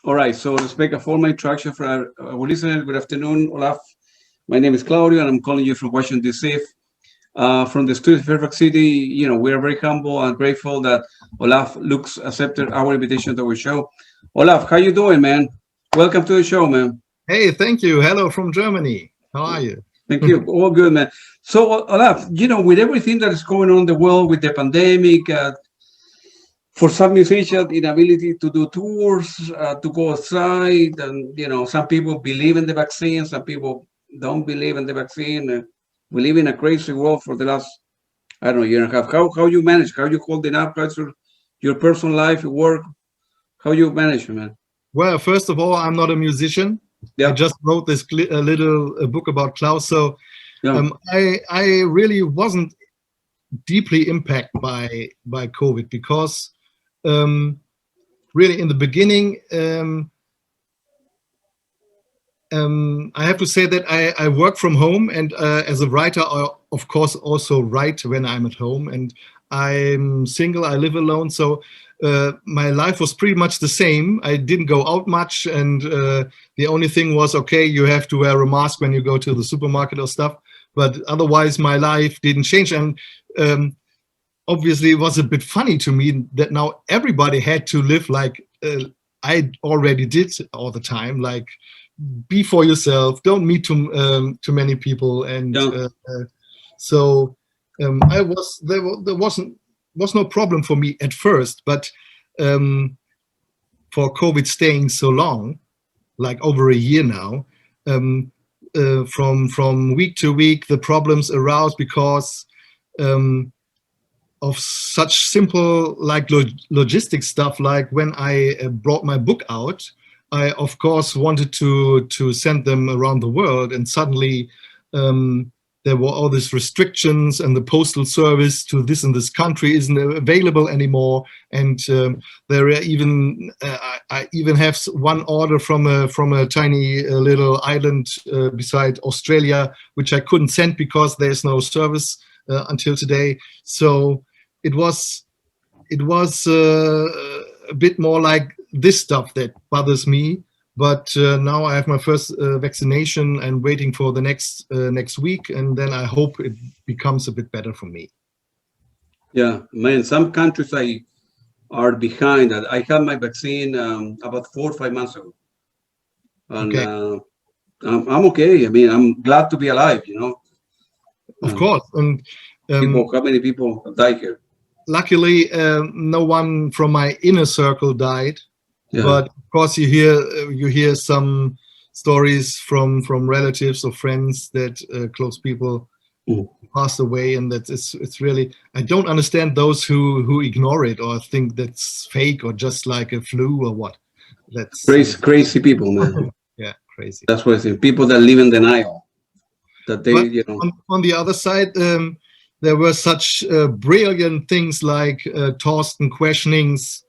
All right, so let's make a formal introduction for our listeners. Good afternoon, Olaf. My name is Claudio, and I'm calling you from Washington, D.C. From the studio of Fairfax City. We are very humble and grateful that Olaf Lux accepted our invitation to our show. Olaf, how you doing, man? Welcome to the show, man. Hey, thank you. Hello from Germany. How are you? Thank you. All good, man. So, Olaf, with everything that is going on in the world with the pandemic, for some musicians, inability to do tours, to go outside, and some people believe in the vaccine, some people don't believe in the vaccine. We live in a crazy world for the last, I don't know, year and a half. How you manage? How you holding up? How's your personal life, your work? How you manage, man? Well, first of all, I'm not a musician. I Yeah, just wrote this little book about Klaus. So yeah, I really wasn't deeply impacted by COVID because really in the beginning, I have to say that I work from home, and as a writer, I of course also write when I'm at home. And I'm single, I live alone, so my life was pretty much the same. I didn't go out much, and the only thing was, okay, you have to wear a mask when you go to the supermarket or stuff. But otherwise, my life didn't change. And obviously, it was a bit funny to me that now everybody had to live like I already did all the time, like be for yourself, don't meet too many people. And yeah, so I was there was no problem for me at first, but for COVID staying so long, like over a year now, from week to week the problems aroused because of such simple like logistic stuff. Like when I brought my book out, I of course wanted to send them around the world, and suddenly there were all these restrictions, and the postal service to this and this country isn't available anymore. And there are even I even have one order from a tiny little island beside Australia, which I couldn't send because there's no service until today. So it was a bit more like this stuff that bothers me. But now I have my first vaccination and waiting for the next week, and then I hope it becomes a bit better for me. yeah. Man, some countries are behind that. I had my vaccine about 4 or 5 months ago, and Okay, I'm okay. I mean, I'm glad to be alive. of Um, course. And how many people have died here? luckily, no one from my inner circle died. Yeah. But of course, you hear some stories from relatives or friends that close people Mm. passed away, and that it's really, I don't understand those who ignore it or think that's fake or just like a flu or what. That's Crazy people, man. yeah, crazy. That's what I think. People that live in denial. That they, But on the other side, there were such brilliant things like Torsten Questioning's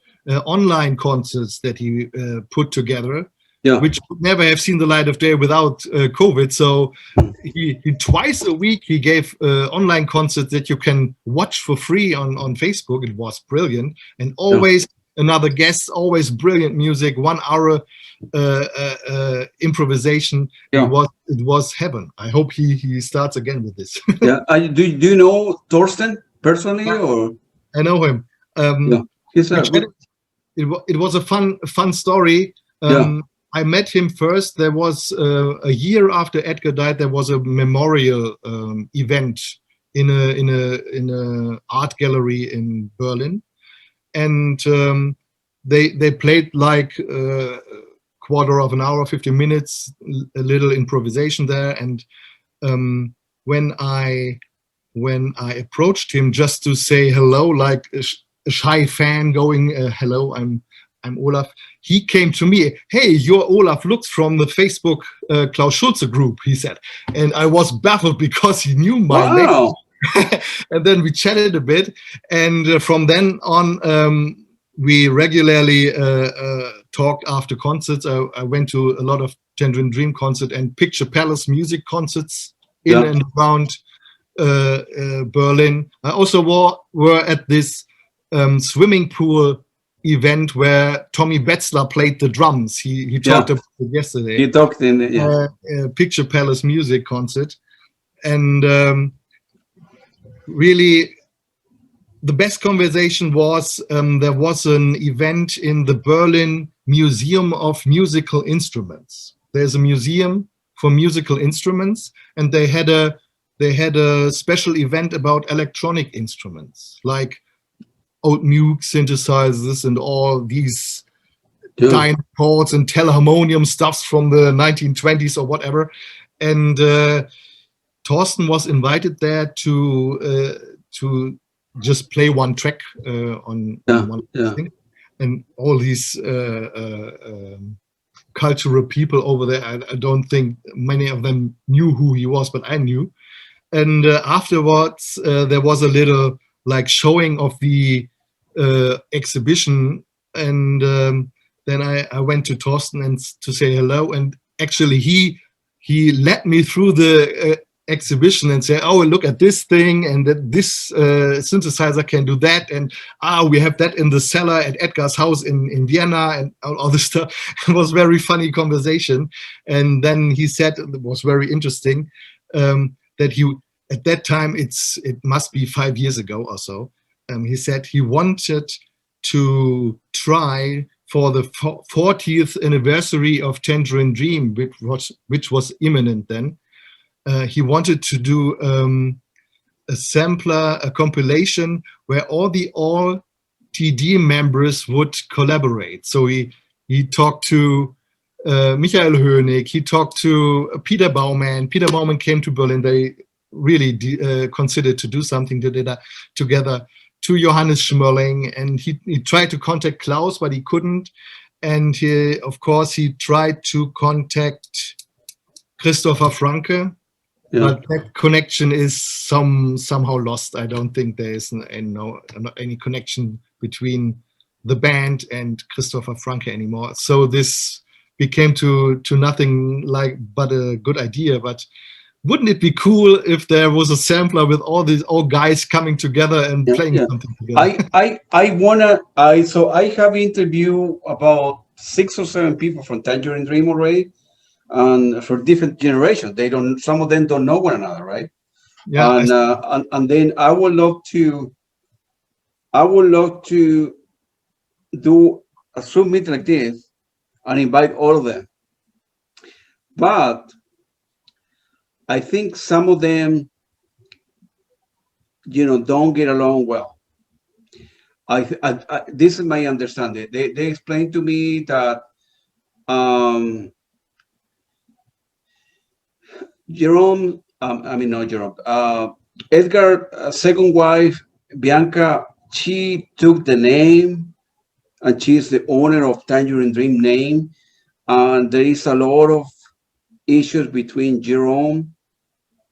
online concerts that he put together, yeah, which would never have seen the light of day without COVID. So he twice a week he gave online concerts that you can watch for free on Facebook. It was brilliant, and yeah, always another guest, always brilliant music. 1 hour improvisation. It yeah, was heaven. I hope he starts again with this. yeah. Do you know Thorsten personally, or I know him. yeah? He's We a good. chatted. It was a fun story. Yeah, I met him first. There was a year after Edgar died. There was a memorial event in a art gallery in Berlin, and they played like quarter of an hour, 50 minutes, a little improvisation there. And um, when I approached him just to say hello, like a shy fan going, "Hello, I'm Olaf." He came to me, "Hey, you're Olaf Lux from the Facebook Klaus Schulze group," he said, and I was baffled because he knew my name. wow. And then we chatted a bit, and from then on, we regularly talked after concerts. I went to a lot of Tangerine Dream concert and Picture Palace music concerts in Yeah, and around Berlin. I also were at this swimming pool event where Tommy Betzler played the drums. He talked about it yesterday. He talked in the Picture Palace music concert, and really the best conversation was there was an event in the Berlin Museum of Musical Instruments. There's a museum for musical instruments, and they had a special event about electronic instruments, like old Moog synthesizers and all these dynachords and teleharmonium stuffs from the 1920s or whatever. And Thorsten was invited there to just play one track on one thing. And all these cultural people over there, I don't think many of them knew who he was, but I knew. And afterwards, there was a little like showing of the exhibition, and then I went to Thorsten and to say hello. And actually, he led me through the exhibition and said, "Oh, look at this thing, and that this synthesizer can do that, and we have that in the cellar at Edgar's house in Vienna," and all this stuff. It was very funny conversation. And then he said, it was very interesting, that he, at that time, it must be 5 years ago or so, he said he wanted to try for the 40th anniversary of Tangerine Dream, which was imminent then. He wanted to do a sampler, a compilation where all TD members would collaborate. So he talked to Michael Hönig, he talked to Peter Baumann. Peter Baumann came to Berlin. They really considered to do something together, to Johannes Schmörling, and he tried to contact Klaus, but he couldn't. And of course, he tried to contact Christopher Franke, but that connection is somehow lost. I don't think there is any connection between the band and Christopher Franke anymore. So this became to nothing but a good idea. But wouldn't it be cool if there was a sampler with all guys coming together and playing something together? I have interviewed about 6 or 7 people from Tangerine Dream already, and for different generations. Some of them don't know one another, right? Yeah. And then I would love to do a Zoom meeting like this and invite all of them. But I think some of them, don't get along well. This is my understanding. They explained to me that Edgar's second wife, Bianca, she took the name, and she's the owner of Tangerine Dream name. And there is a lot of issues between Jerome,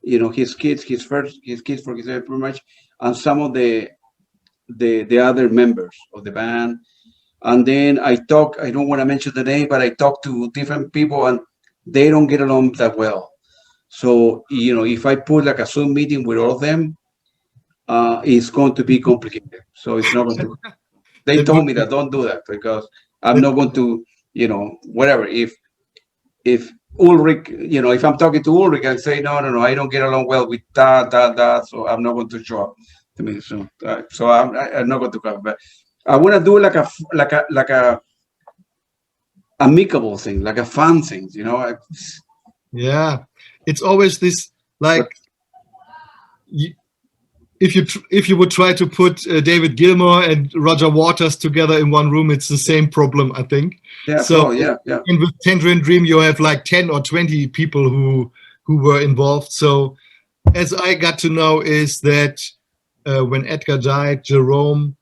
his kids for his pretty much, and some of the other members of the band. And then I don't want to mention the name, but I talked to different people, and they don't get along that well. So, if I put like a Zoom meeting with all of them, it's going to be complicated. So it's not going to. They told me that don't do that, because I'm not going to, whatever. If Ulrich, if I'm talking to Ulrich and say, no, I don't get along well with that, so I'm not going to show up to me soon. So I'm not going to come. But I want to do like a amicable thing, like a fun thing, Yeah, it's always this if you would try to put David Gilmour and Roger Waters together in one room, it's the same problem, I think. Yeah. And with Tangerine Dream, you have like 10 or 20 people who were involved. So as I got to know is that when Edgar died, Jerome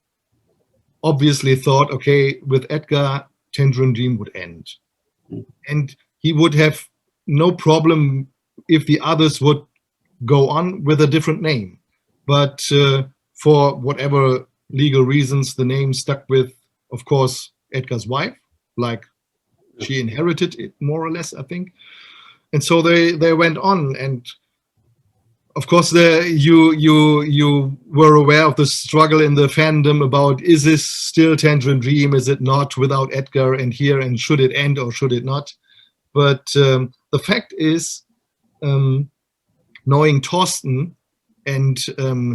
obviously thought, okay, with Edgar, Tangerine Dream would end. And he would have no problem if the others would go on with a different name. But for whatever legal reasons, the name stuck with, of course, Edgar's wife, like she inherited it more or less, I think. And so they went on. And of course, you were aware of the struggle in the fandom about, is this still Tangerine Dream? Is it not without Edgar and here? And should it end or should it not? But the fact is, knowing Thorsten and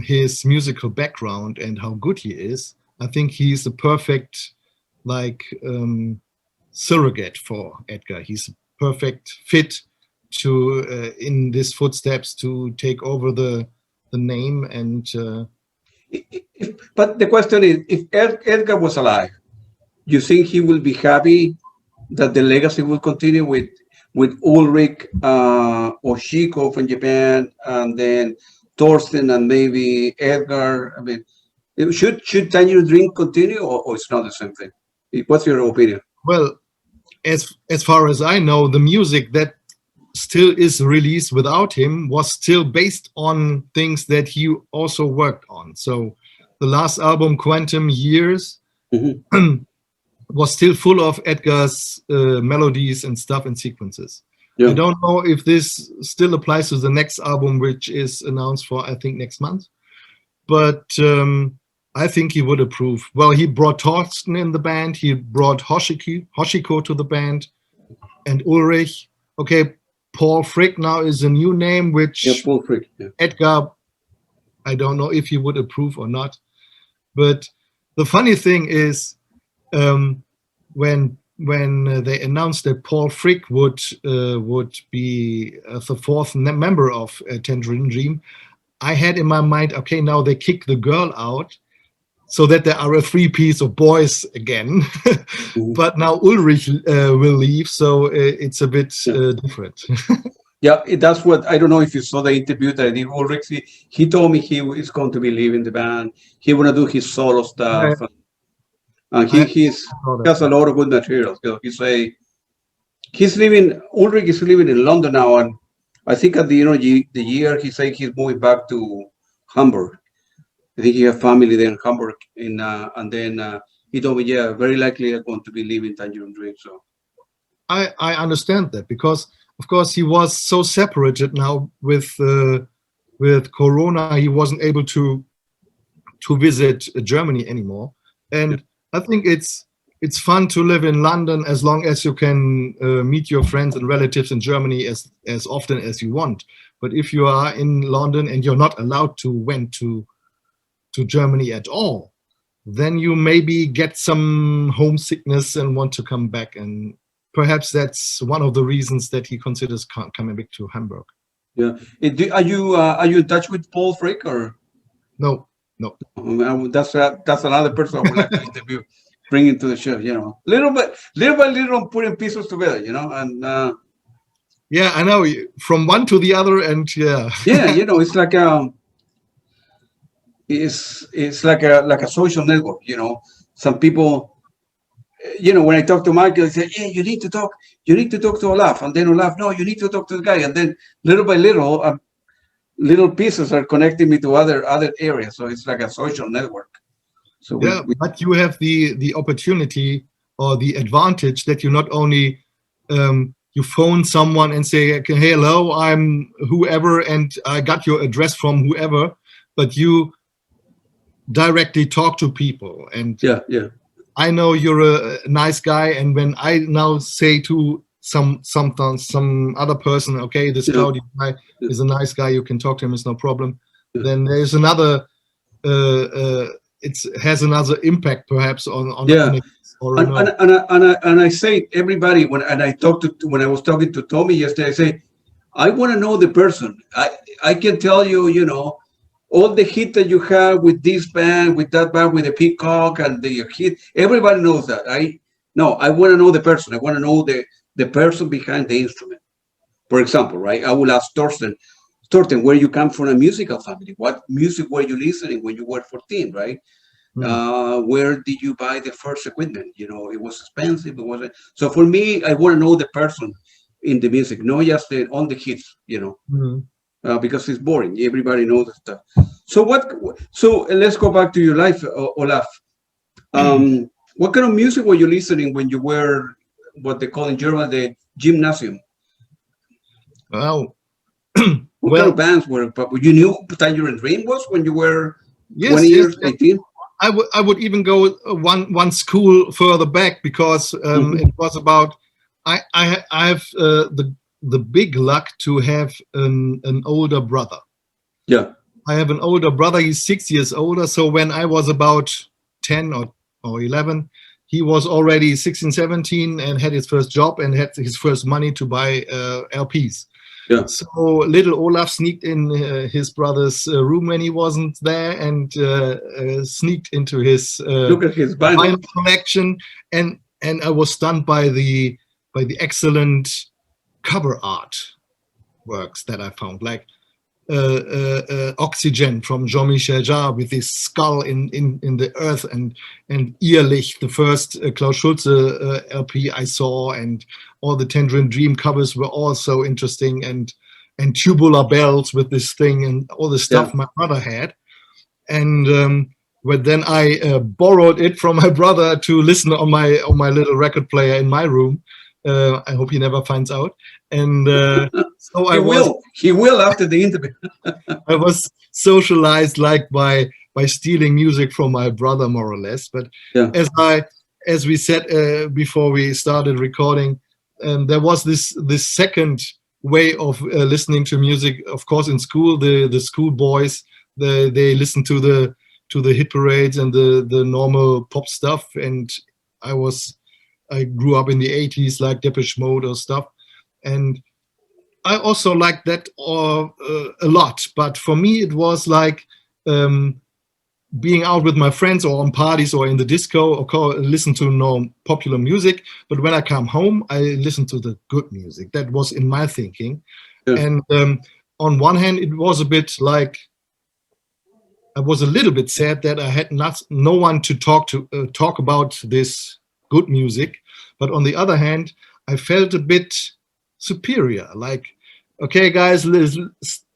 his musical background and how good he is, I think he's a perfect surrogate for Edgar. He's a perfect fit to in these footsteps to take over the name. And but the question is, if Edgar was alive, you think he will be happy that the legacy will continue with Ulrich Oshiko from Japan, and then Thorsten and maybe Edgar? I mean, should Tangerine Dream continue, or it's not the same thing? What's your opinion? Well, as far as I know, the music that still is released without him was still based on things that he also worked on. So the last album, Quantum Years, was still full of Edgar's melodies and stuff and sequences. Yeah. I don't know if this still applies to the next album, which is announced for, I think, next month. But I think he would approve. Well, he brought Thorsten in the band. He brought Hoshiko to the band, and Ulrich. Okay, Paul Frick now is a new name, which Paul Frick, Edgar, I don't know if he would approve or not. But the funny thing is, when they announced that Paul Frick would be the fourth member of Tangerine Dream, I had in my mind, okay, now they kick the girl out, so that there are a three-piece of boys again. But now Ulrich will leave, so it's a bit different. Yeah, that's what, I don't know if you saw the interview that I did. Ulrich, he told me he is going to be leaving the band. He want to do his solo stuff. He has a lot of good materials. Ulrich is living in London now, and I think at the end of the year, he said he's moving back to Hamburg. I think he has family there in Hamburg, and then he told me, yeah, very likely they're going to be leaving Tangerine Dream. So I understand that, because of course he was so separated now with Corona. He wasn't able to visit Germany anymore, and I think it's fun to live in London as long as you can meet your friends and relatives in Germany as often as you want. But if you are in London and you're not allowed to went to Germany at all, then you maybe get some homesickness and want to come back. And perhaps that's one of the reasons that he considers coming back to Hamburg. Yeah. Are you in touch with Paul Frick, or? No. That's another person I would like to interview, bring into the show. Little by little, putting pieces together. And yeah, I know, from one to the other, and yeah. It's like it's like a social network. Some people, when I talk to Michael, they say, "Yeah, you need to talk to Olaf," and then Olaf, "No, you need to talk to the guy," and then little by little. Little pieces are connecting me to other areas, so it's like a social network. So but you have the opportunity or the advantage that you not only you phone someone and say, okay, hello, I'm whoever, and I got your address from whoever, but you directly talk to people. And I know you're a nice guy, and when I now say to some other person, okay, this Claudio guy is a nice guy, you can talk to him, it's no problem. Then there's another it has another impact perhaps on and I say everybody when I was talking to Tommy yesterday, I say I want to know the person. I can tell you, all the hit that you have with this band, with that band, with the Peacock and the hit, everybody knows that. I want to know the person. I want to know the person behind the instrument. For example, right? I will ask Thorsten, where you come from a musical family. What music were you listening when you were 14, right? Where did you buy the first equipment? It was expensive. It wasn't. So for me, I want to know the person in the music, not just on the hits, because it's boring. Everybody knows the stuff. So let's go back to your life, Olaf. What kind of music were you listening when you were what they call in German the gymnasium? Well, What kind of Well, bands were? But you knew who Tangerine Dream was when you were 20 yes, yes. years, 18? I would even go one school further back, because Mhm. it was about, I have the big luck to have an older brother. Yeah, I have an older brother. He's 6 years older. So when I was about 10 or 11, he was already 16, 17 and had his first job and had his first money to buy LPs. yeah. So little Olaf sneaked in his brother's room when he wasn't there, and sneaked into his Look at his vinyl. vinyl collection, and I was stunned by the excellent cover art works that I found, like Oxygen from Jean-Michel Jarre with this skull in the earth, and Irrlicht, the first Klaus Schulze LP I saw, and all the Tangerine Dream covers were also interesting, and Tubular Bells with this thing and all the Yeah, stuff my brother had. And but then I borrowed it from my brother to listen on my little record player in my room. I hope he never finds out. And so he will. He will after the interview. I was socialized like by stealing music from my brother, more or less. But Yeah, as we said before we started recording, there was this second way of listening to music. Of course, in school, the school boys, they listen to the hit parades and the normal pop stuff. And I grew up in the 80s, like Depeche Mode or stuff, and I also liked that a lot. But for me, it was like um, being out with my friends or on parties or in the disco, or listen to no popular music. But when I come home, I listen to the good music. That was in my thinking. yeah. And on one hand, it was a bit like, I was a little bit sad that I had no one to talk about this good music. But on the other hand, I felt a bit superior. Like, okay, guys,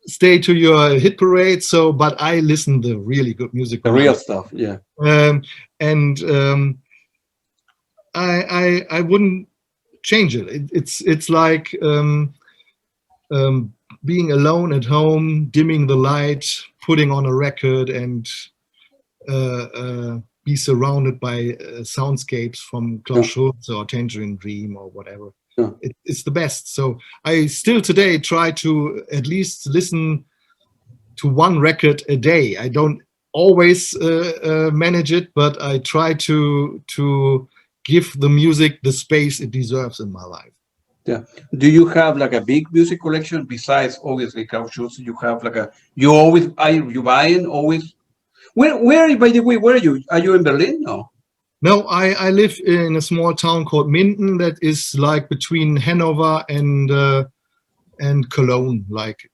stay to your hit parade. So, but I listen the really good music The when real I'm stuff. Yeah, and I wouldn't change it. It's like um, being alone at home, dimming the light, putting on a record, and be surrounded by soundscapes from Klaus yeah, Schulze or Tangerine Dream or whatever. yeah. It's the best. So I still today try to at least listen to one record a day. I don't always manage it, but I try to give the music the space it deserves in my life. Yeah. Do you have like a big music collection besides obviously Klaus Schulze? You have like a you always are you buying always? Where by the way, where are you? Are you in Berlin? No. No, I live in a small town called Minden that is like between Hanover and Cologne. Like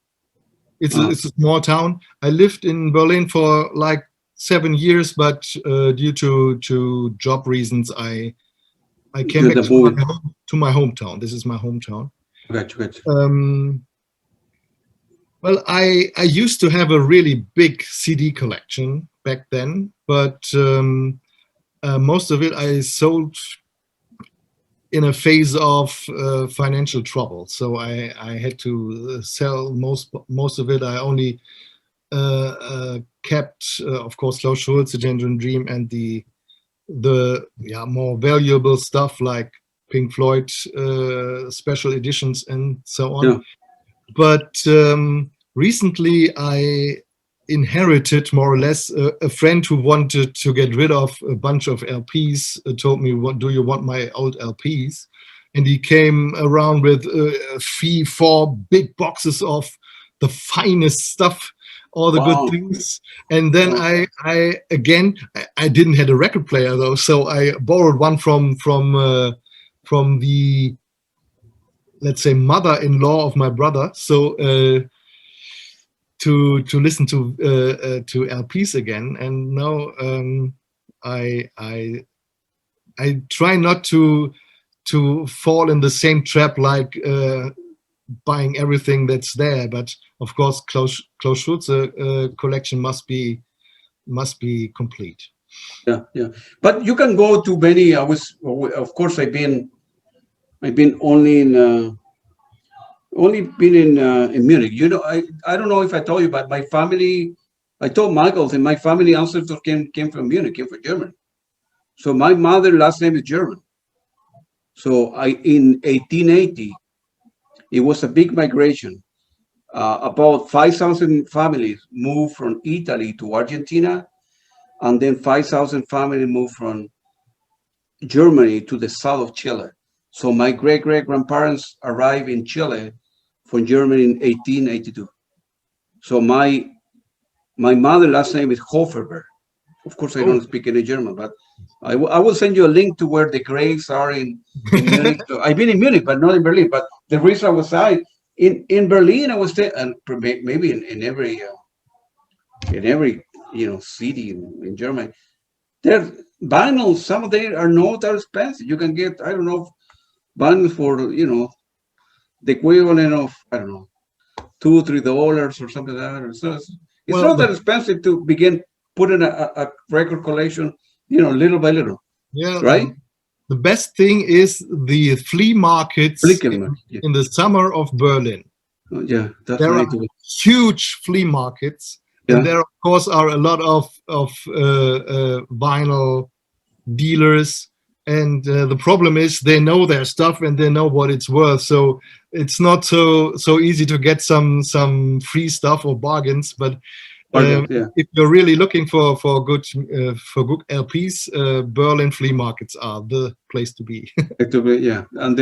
Ah, it's a small town. I lived in Berlin for like 7 years, but due to job reasons, I came you back the movie. to my hometown. This is my hometown. Got you, got you. Um, well, I used to have a really big CD collection back then, but most of it I sold in a phase of financial trouble. So I had to sell most of it. I only kept, of course, Klaus Schulze, Tangerine Dream, and the more valuable stuff like Pink Floyd special editions and so on. Yeah. But recently I inherited more or less a friend who wanted to get rid of a bunch of LPs, told me, "What do you want my old LPs?" And he came around with 4 big boxes of the finest stuff, all the good Wow. things. And then Wow. I again, I didn't have a record player though, so I borrowed one from the, let's say, mother-in-law of my brother. So to listen to LPs again. And now I try not to fall in the same trap, like buying everything that's there. But of course, Klaus Schulze collection must be complete. Yeah, yeah. But you can go to many. Of course, I've been only in Only been in Munich. You know, I don't know if I told you, but my family. I told Michael, and my family ancestors came from Munich, came from Germany. So my mother last name is German. So I in 1880, it was a big migration. About 5,000 families moved from Italy to Argentina, and then 5,000 families moved from Germany to the south of Chile. So my great great grandparents arrived in Chile from Germany in 1882. So my mother last name is Hoferberg. Of course, I Oh. don't speak any German, but I will send you a link to where the graves are in Munich. So I've been in Munich, but not in Berlin. But the reason I was in Berlin, I was there, and maybe in every city in Germany. There vinyls. Some of them are not that expensive. You can get, I don't know, vinyls for the equivalent of, I don't know, $2-3 or something like that. So it's Well, not that expensive to begin putting a record collection, little by little, yeah, right? the best thing is the flea markets Flickelman. Yeah. in the summer of Berlin. Oh, yeah, that's There right. are huge flea markets, Yeah. and there, of course, are a lot of vinyl dealers. And the problem is they know their stuff and they know what it's worth. So it's not so easy to get some free stuff or bargains. But Yeah. if you're really looking for good LPs, Berlin flea markets are the place to be. Yeah. And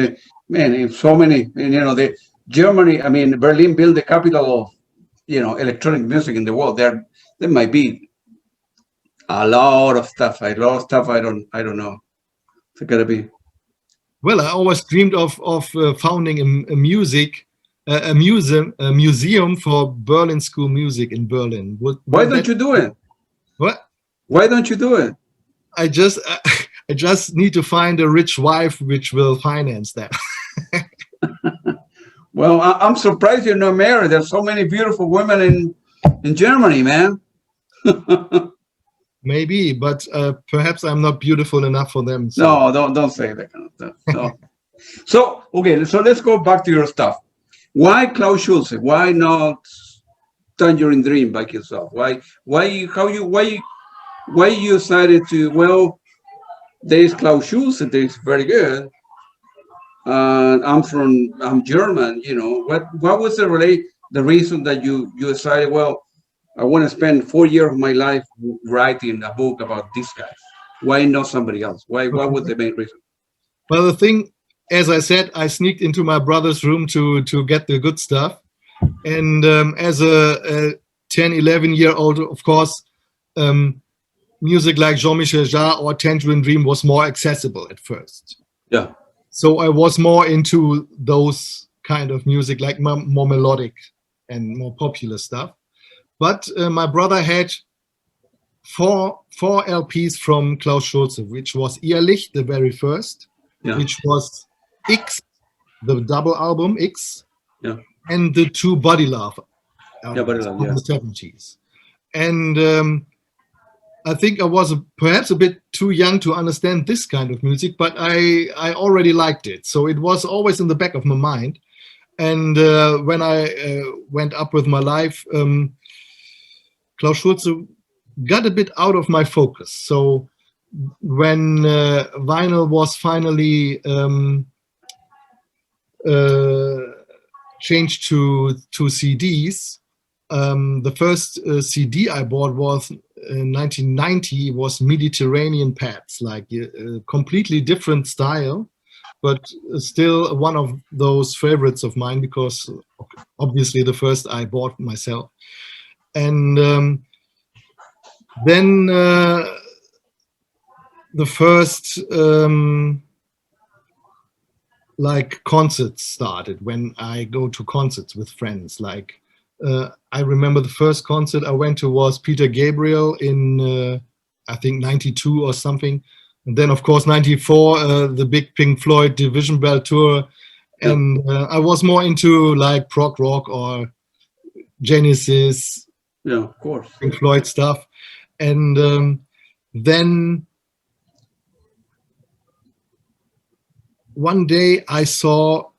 if so many, and the Germany, I mean, Berlin built the capital of, electronic music in the world. There might be a lot of stuff. A lot of stuff I don't know. It's gotta be. Well, I always dreamed of founding a museum for Berlin School Music in Berlin. Why don't you do it? What? Why don't you do it? I just need to find a rich wife which will finance that. Well, I'm surprised you're not married. There's so many beautiful women in Germany, man. Maybe, but perhaps I'm not beautiful enough for them. So. No, don't say that kind of stuff. No. So okay, so let's go back to your stuff. Why Klaus Schulze? Why not Tangerine Dream by yourself? Why you decided to? Well, there is Klaus Schulze. That is very good. I'm German. What was the reason that you decided? Well, I want to spend 4 years of my life writing a book about this guy. Why not somebody else? What was the main reason? Well, the thing, as I said, I sneaked into my brother's room to get the good stuff. And as a 10, 11-year-old, of course, music like Jean-Michel Jarre or Tangerine Dream was more accessible at first. Yeah. So I was more into those kind of music, like more melodic and more popular stuff. But my brother had four LPs from Klaus Schulze, which was Irrlicht, the very first, which was X, the double album X, and the two Body Love albums from the 70s. And I think I was perhaps a bit too young to understand this kind of music, but I already liked it. So it was always in the back of my mind. And when I went up with my life, Klaus Schulze got a bit out of my focus. So when vinyl was finally changed to CDs, the first CD I bought was in 1990, was Mediterranean Pads, like a completely different style, but still one of those favorites of mine, because obviously the first I bought myself. And then the first like concerts started, when I go to concerts with friends. Like I remember the first concert I went to was Peter Gabriel in I think 92 or something. And then of course 94, the big Pink Floyd Division Bell tour. And I was more into like prog rock or Genesis, of course, Pink Floyd stuff. And then one day I saw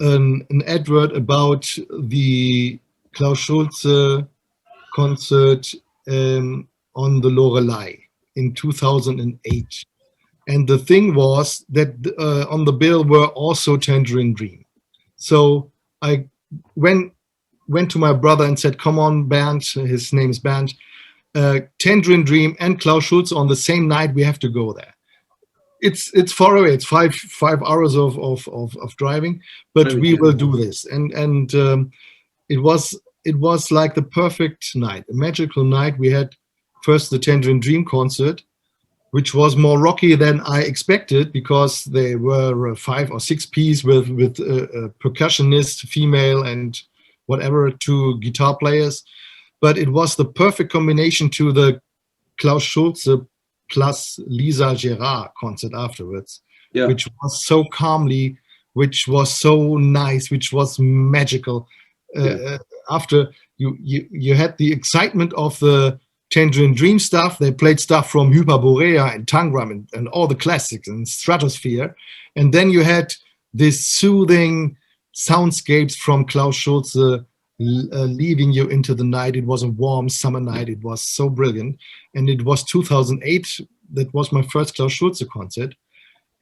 an advert about the Klaus Schulze concert on the Lorelei in 2008. And the thing was that on the bill were also Tangerine Dream. So I went to my brother and said, come on, Bernd, his name is Bernd, Tangerine Dream and Klaus Schulze on the same night, we have to go there. It's far away, it's five hours of driving, but we will do this. And it was like the perfect night, a magical night. We had first the Tangerine Dream concert, which was more rocky than I expected, because they were 5 or 6 piece with a percussionist, female, and whatever, 2 guitar players. But it was the perfect combination to the Klaus Schulze plus Lisa Gerard concert afterwards, which was so calmly, which was so nice, which was magical. After you had the excitement of the Tangerine Dream stuff, they played stuff from Hyperborea and Tangram and all the classics and Stratosphere, and then you had this soothing soundscapes from Klaus Schulze leading you into the night. It was a warm summer night. It was so brilliant, and it was 2008. That was my first Klaus Schulze concert,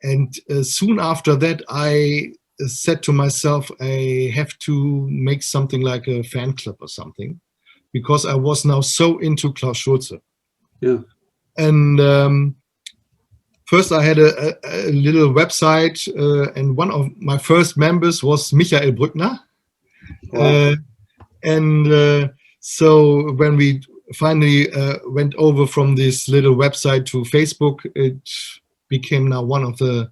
and soon after that, I said to myself, I have to make something like a fan club or something, because I was now so into Klaus Schulze. Yeah. And first I had a little website, and one of my first members was Michael Brückner. Wow. So when we finally went over from this little website to Facebook, it became now one of the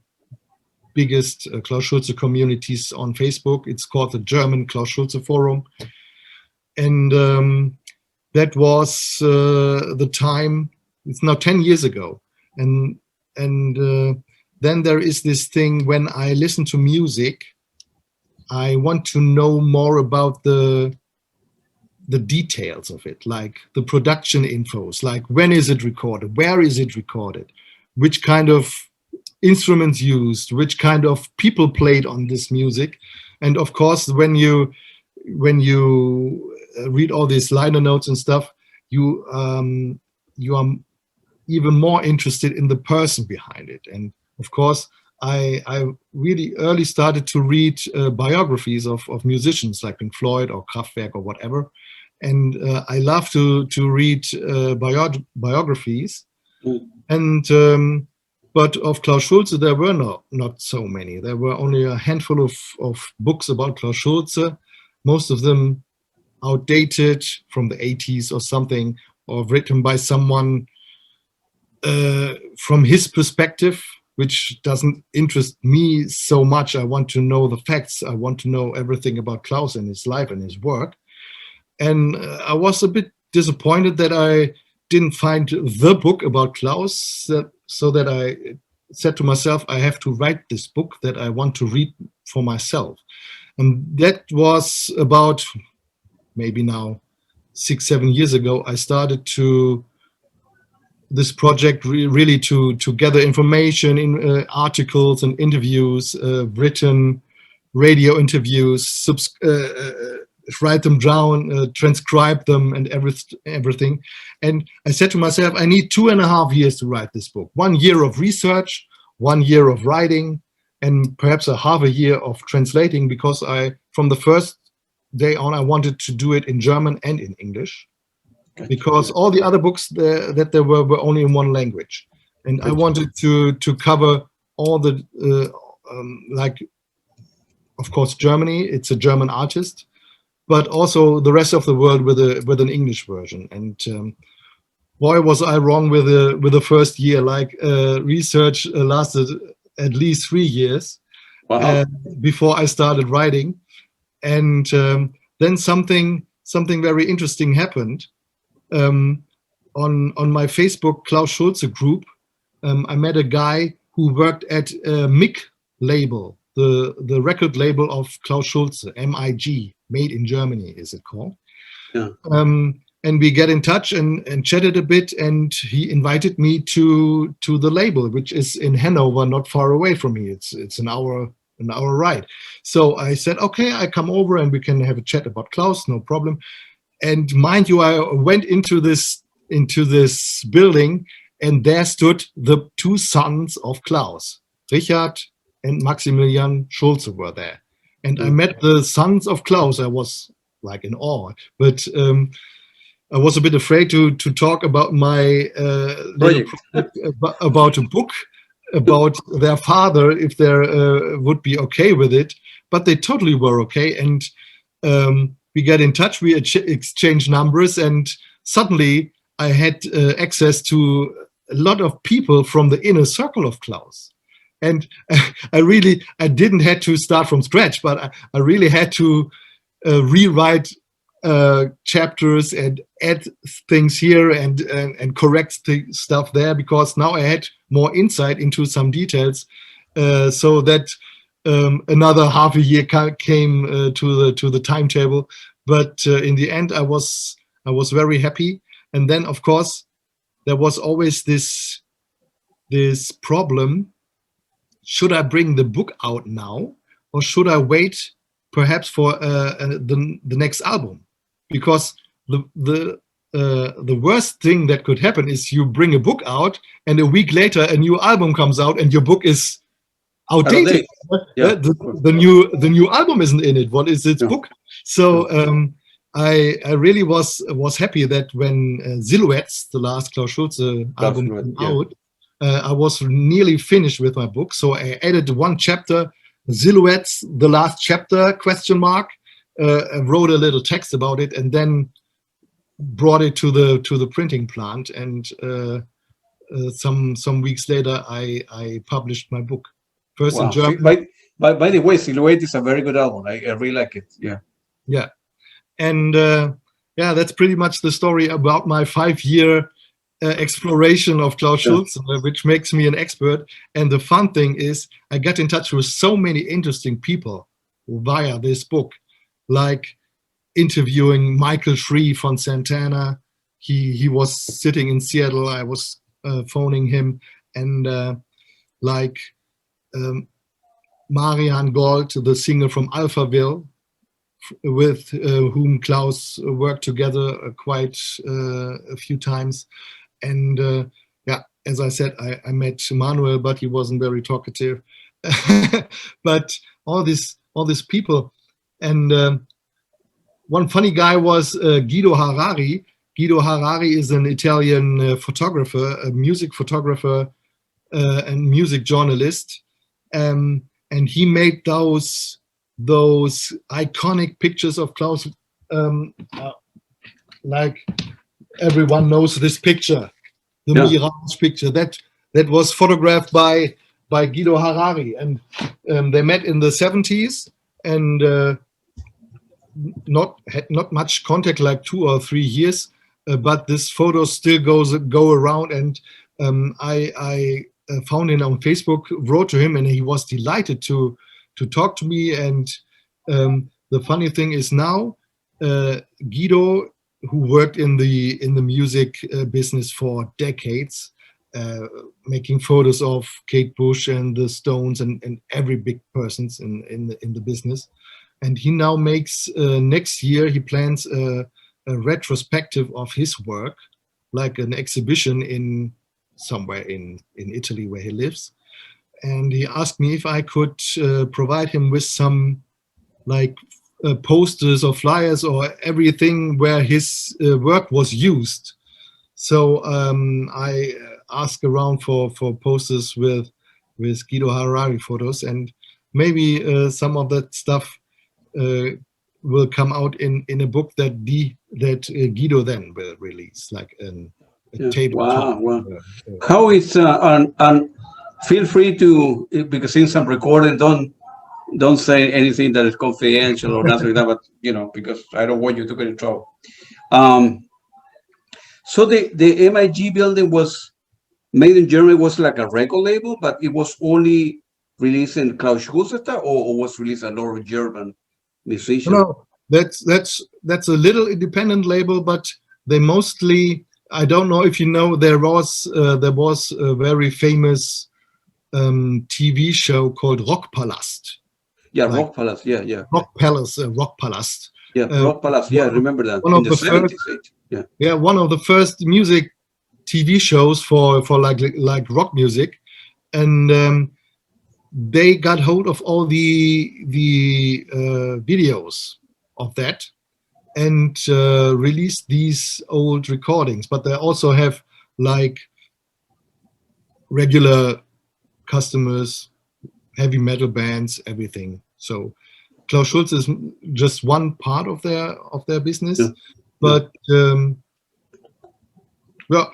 biggest Klaus Schulze communities on Facebook. It's called the German Klaus Schulze Forum. And that was the time, it's now 10 years ago. And then there is this thing, when I listen to music, I want to know more about the details of it, like the production infos, like when is it recorded, where is it recorded, which kind of instruments used, which kind of people played on this music. And of course, when you read all these liner notes and stuff, you are even more interested in the person behind it. And of course, I really early started to read biographies of musicians like Pink Floyd or Kraftwerk or whatever. And I love to read biographies. And but of Klaus Schulze, there were not so many. There were only a handful of books about Klaus Schulze, most of them outdated from the 80s or something, or written by someone from his perspective, which doesn't interest me so much. I want to know the facts. I want to know everything about Klaus and his life and his work. And I was a bit disappointed that I didn't find the book about Klaus, so that I said to myself, I have to write this book that I want to read for myself. And that was about maybe now 6-7 years ago. I started this project really to gather information in articles and interviews, written radio interviews, write them down, transcribe them, and everything. And I said to myself, I need 2.5 years to write this book. 1 year of research, 1 year of writing, and perhaps a half a year of translating, because from the first day on, I wanted to do it in German and in English, because all the other books that there were only in one language. And I wanted to cover all the, like, of course, Germany, it's a German artist, but also the rest of the world with an English version. And boy, was I wrong with the first year. Like research lasted at least 3 years. Wow. Before I started writing. And then something very interesting happened. On my Facebook Klaus Schulze group, I met a guy who worked at MIG label, the record label of Klaus Schulze, MIG, Made in Germany is it called. Yeah. And we get in touch and chatted a bit, and he invited me to the label, which is in Hanover, not far away from me. It's an hour an hour ride. So I said, okay, I come over and we can have a chat about Klaus, no problem. And mind you, I went into this building, and there stood the two sons of Klaus, Richard and Maximilian Schulze were there. And I met the sons of Klaus. I was like in awe, but I was a bit afraid to talk about my little project about a book about their father, if they would be okay with it. But they totally were okay. And we get in touch, we exchange numbers, and suddenly I had access to a lot of people from the inner circle of Klaus. And I didn't have to start from scratch, but I really had to rewrite chapters and add things here and correct stuff there, because now I had more insight into some details, so that another half a year came to the timetable. But in the end, I was very happy. And then, of course, there was always this problem: should I bring the book out now, or should I wait perhaps for the next album? Because the worst thing that could happen is you bring a book out, and a week later a new album comes out, and your book is outdated. Yeah. The new album isn't in it. What is its book? So I really was happy that when Silhouettes, the last Klaus Schulze album, came out, I was nearly finished with my book. So I added one chapter, Silhouettes, the last chapter, ? I wrote a little text about it, and then brought it to the printing plant. And some weeks later, I published my book. First in German. By the way, Silhouette is a very good album. I really like it. Yeah. Yeah. And that's pretty much the story about my 5-year exploration of Klaus Schulze, which makes me an expert. And the fun thing is, I got in touch with so many interesting people via this book, like interviewing Michael Shree from Santana. He was sitting in Seattle. I was phoning him, and Marianne Gold, the singer from Alphaville, with whom Klaus worked together quite a few times. And as I said, I met Manuel, but he wasn't very talkative. But all these people. And one funny guy was Guido Harari. Guido Harari is an Italian photographer, a music photographer, and music journalist. And he made those iconic pictures of Klaus, like everyone knows this picture, the Mirage picture that was photographed by Guido Harari, and they met in the 70s, and had not much contact, like 2 or 3 years, but this photo still go around, and I found him on Facebook, wrote to him, and he was delighted to talk to me. And the funny thing is now, Guido, who worked in the music business for decades, making photos of Kate Bush and the Stones and every big persons in the business, and he now makes next year he plans a retrospective of his work, like an exhibition in somewhere in Italy where he lives. And he asked me if I could provide him with some posters or flyers or everything where his work was used. So I asked around for posters with Guido Harari photos, and maybe some of that stuff will come out in a book that Guido then will release, like a tabletop. Wow. How is and feel free to, because since I'm recording, don't say anything that is confidential or nothing like that, but because I don't want you to get in trouble. So the MIG building was made in Germany, was like a record label, but it was only released in Klaus Schulze, or was released a lot of German musicians? No, that's a little independent label, but they mostly, I don't know if you know, there was a very famous TV show called Rockpalast. Yeah, like Rock Palace. Yeah, yeah. Rock Palace, Rock Palast. Yeah, Rock Palace. Yeah, I remember that. One In of the the first, 70s. Yeah. yeah, one of the first music TV shows for like rock music, and they got hold of all the videos of that and released these old recordings. But they also have like regular customers, heavy metal bands, everything. So Klaus Schulze is just one part of their business, Yeah. but well,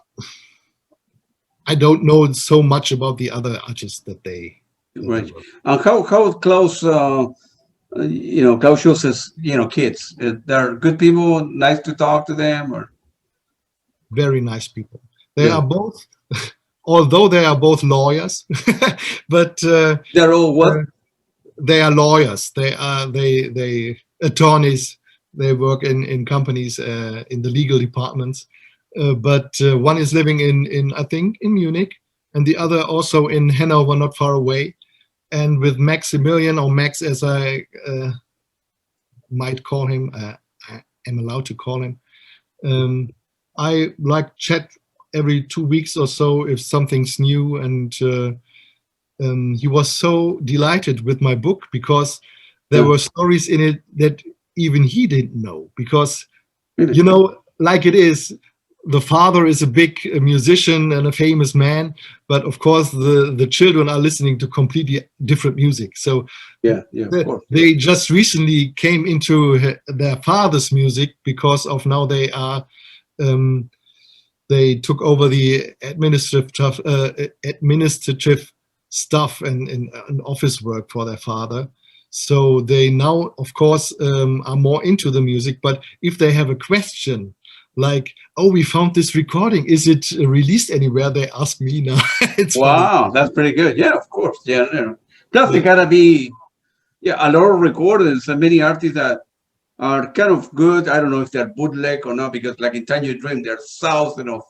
I don't know so much about the other artists that they Right. work. And how Klaus, Klaus Schulze's, kids? They're good people, nice to talk to them, or Very nice people. They yeah, are both, although they are both lawyers, but they're all what? they are lawyers. They attorneys. They work in companies in the legal departments. But one is living in I think in Munich, and the other also in Hanover, not far away. And with Maximilian, or Max as I might call him, I am allowed to call him. I like chat every 2 weeks or so if something's new, and he was so delighted with my book because there Yeah. were stories in it that even he didn't know. Because Really? you know, like it is, the father is a big musician and a famous man, but of course the children are listening to completely different music. So Yeah, of course. Yeah. they just recently came into their father's music because of now they took over the administrative stuff and office work for their father. So they now, of course, are more into the music. But if they have a question, like, "Oh, we found this recording. Is it released anywhere?" They ask me now. It's funny. Wow, that's pretty good. Yeah, of course. Yeah. Plus, they Yeah. gotta be a lot of recordings and many artists that are kind of good. I don't know if they're bootleg or not, because like in Time You Dream, there's thousands of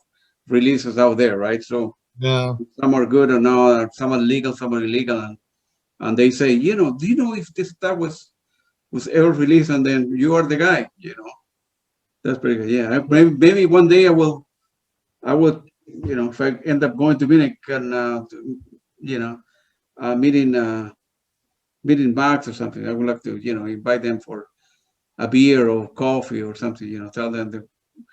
releases out there, right? So Yeah. some are good or not, some are legal, some are illegal, and they say, do you know if this stuff was ever released? And then you are the guy. That's pretty good. Yeah, maybe one day I would, if I end up going to Munich and meeting Max or something, I would like to, invite them for a beer or coffee or something. Tell them that.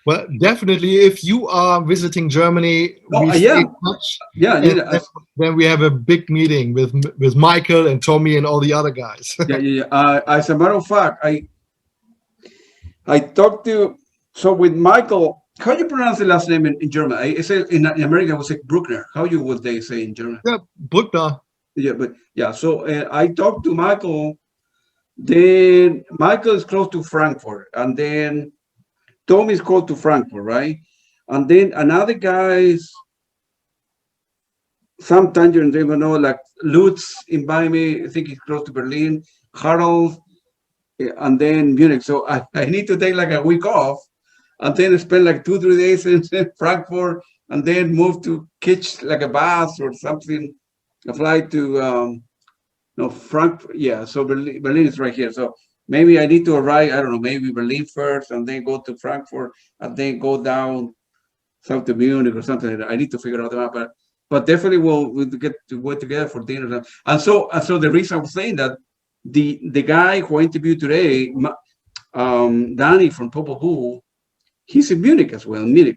Well, definitely, if you are visiting Germany, Oh, we stay yeah, in touch, yeah, and then we have a big meeting with Michael and Tommy and all the other guys. yeah, yeah. As a matter of fact, I talked to with Michael. How you pronounce the last name in German? I say in America, I would say Bruckner. How would they say in German? Yeah, Bruckner. Yeah, but yeah. So I talked to Michael. Then Michael is close to Frankfurt, and then Tom is close to Frankfurt, right? And then another guys, some tangent, like Lutz invite me. I think he's close to Berlin. Harold, and then Munich. So I need to take like a week off, and then spend like 2-3 days in Frankfurt, and then move to catch like a bus or something, a flight to Frankfurt. Yeah, so Berlin is right here. So maybe I need to arrive, I don't know, maybe Berlin first, and then go to Frankfurt, and then go down south to Munich or something like that. I need to figure out the map, but definitely we'll get to work together for dinner. And so the reason I was saying that the guy who I interviewed today, Danny from Popol Vuh, he's in Munich as well, Munich.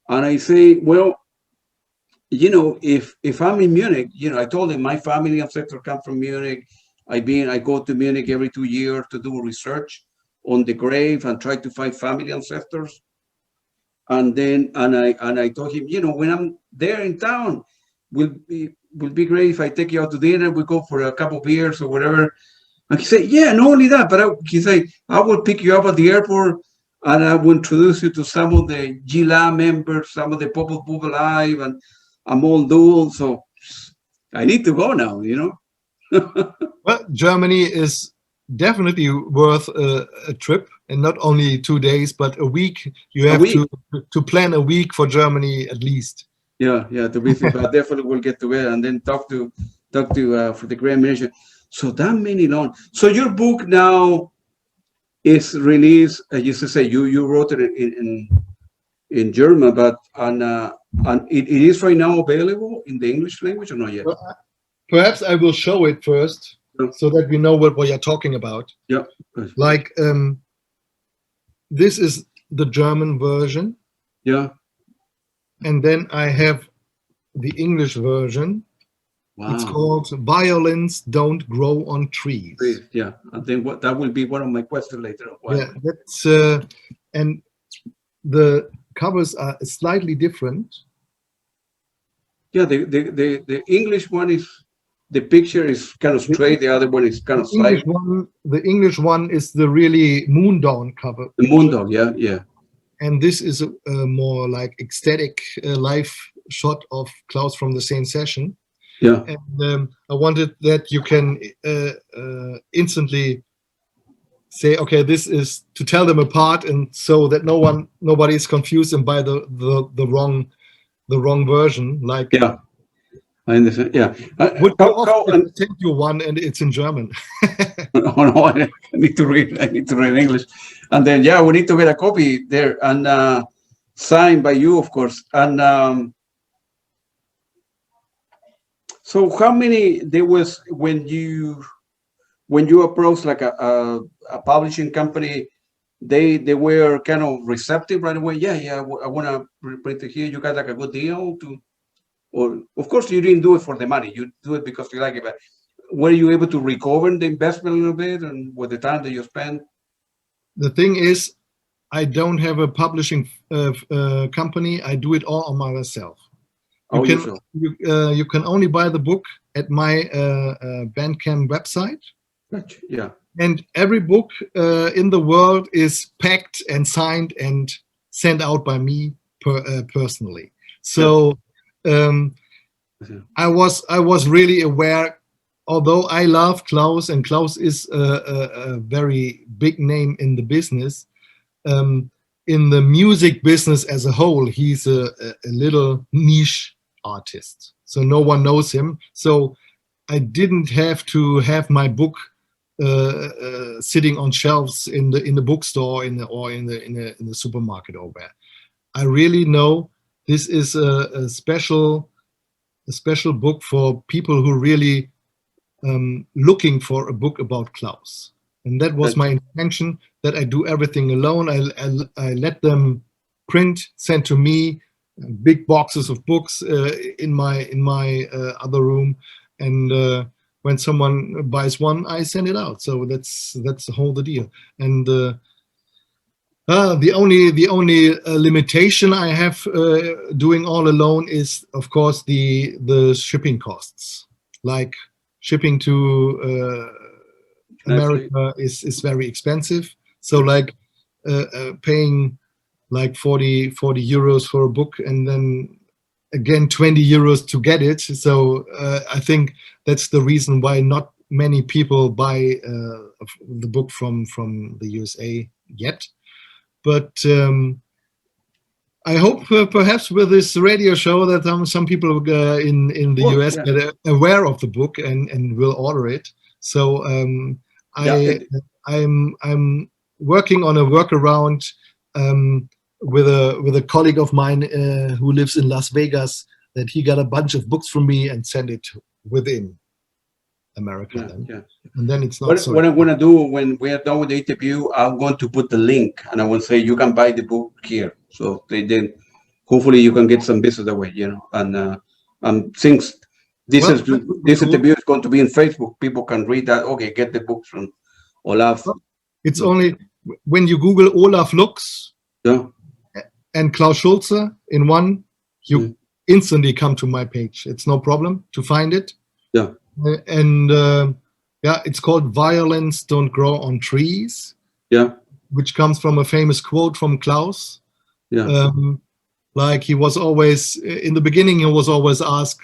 And I say, well, if I'm in Munich, I told him my family ancestors come from Munich. I go to Munich every 2 years to do research on the grave and try to find family ancestors. And then I told him, when I'm there in town, will be great if I take you out to dinner. We go for a couple of beers or whatever. And he said, yeah, not only that, but he said, I will pick you up at the airport and I will introduce you to some of the GLA members, some of the Popol Vuh Live, and I'm all dual. So I need to go now, Well, Germany is definitely worth a trip, and not only 2 days, but a week. You have to plan a week for Germany at least. Yeah, to visit. But definitely we'll get to it and then talk to for the Grand Minister. So that many long. So your book now is released. Just to say, you wrote it in German, but it is right now available in the English language or not yet? Well, perhaps I will show it first, Yeah. so that we know what we are talking about. Yeah. Like this is the German version, Yeah. and then I have the English version. It's Wow. called "Violins Don't Grow on Trees." Yeah. I think that will be one of my questions later on. Yeah, that's and the covers are slightly different. Yeah. The English one is, the picture is kind of straight. The other one is kind of slight. The English one is the really moon dawn cover. The moon dog. Yeah. Yeah. And this is a more like ecstatic live shot of Klaus from the same session. Yeah. And I wanted that you can instantly say, okay, this is to tell them apart, and so that nobody is confused and buy the wrong version. Like, Yeah. I understand. Yeah. would you often send you one and it's in German? Oh no, I need to read. I need to read English, and then yeah, we need to get a copy there and signed by you, of course. And so, how many there was when you approached like a publishing company? They were kind of receptive right away. Yeah, I want to print it here. You got like a good deal to, or of course you didn't do it for the money. You do it because you like it. But were you able to recover the investment a little bit, and with the time that you spent? The thing is, I don't have a publishing company. I do it all on myself. You can only buy the book at my Bandcamp website. Gotcha. Yeah. And every book in the world is packed and signed and sent out by me personally. So I was really aware. Although I love Klaus, and Klaus is a very big name in the business, in the music business as a whole, he's a little niche artist. So no one knows him. So I didn't have to have my book sitting on shelves in the bookstore or in the supermarket or where. I really know this is a special book for people who really looking for a book about Klaus, and that was my intention. That I do everything alone. I let them print, send to me big boxes of books in my other room, and when someone buys one, I send it out. So that's the whole deal. And the only limitation I have doing all alone is, of course, the shipping costs. Like shipping to America is very expensive. So like paying like 40 euros for a book, and then again 20 euros to get it. So I think that's the reason why not many people buy the book from the USA yet. But I hope perhaps with this radio show that some people in the US get aware of the book and will order it. So I'm working on a workaround with a colleague of mine who lives in Las Vegas, that he got a bunch of books from me and send it within America. And then it's not. What I'm going to do when we are done with the interview, I'm going to put the link, and I will say you can buy the book here. So then hopefully you can get some business that way, and since this interview is going to be in Facebook, people can read that. Okay, get the books from Olaf. It's only when you Google Olaf Lux and Klaus Schulze in one, you instantly come to my page. It's no problem to find it. Yeah. And it's called "Violins Don't Grow on Trees." Yeah. Which comes from a famous quote from Klaus. Yeah. Like he was always in the beginning, he was always asked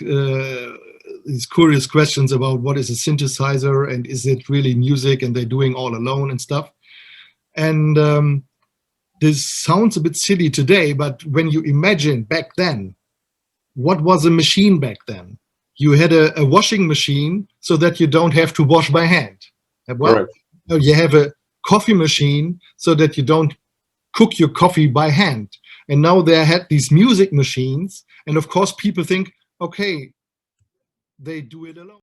these curious questions about what is a synthesizer and is it really music and they're doing all alone and stuff. And this sounds a bit silly today, but when you imagine back then, what was a machine back then? you had a washing machine so that you don't have to wash by hand. Well, Correct. you have a coffee machine so that you don't cook your coffee by hand. And now they had these music machines, and of course people think, okay, they do it alone.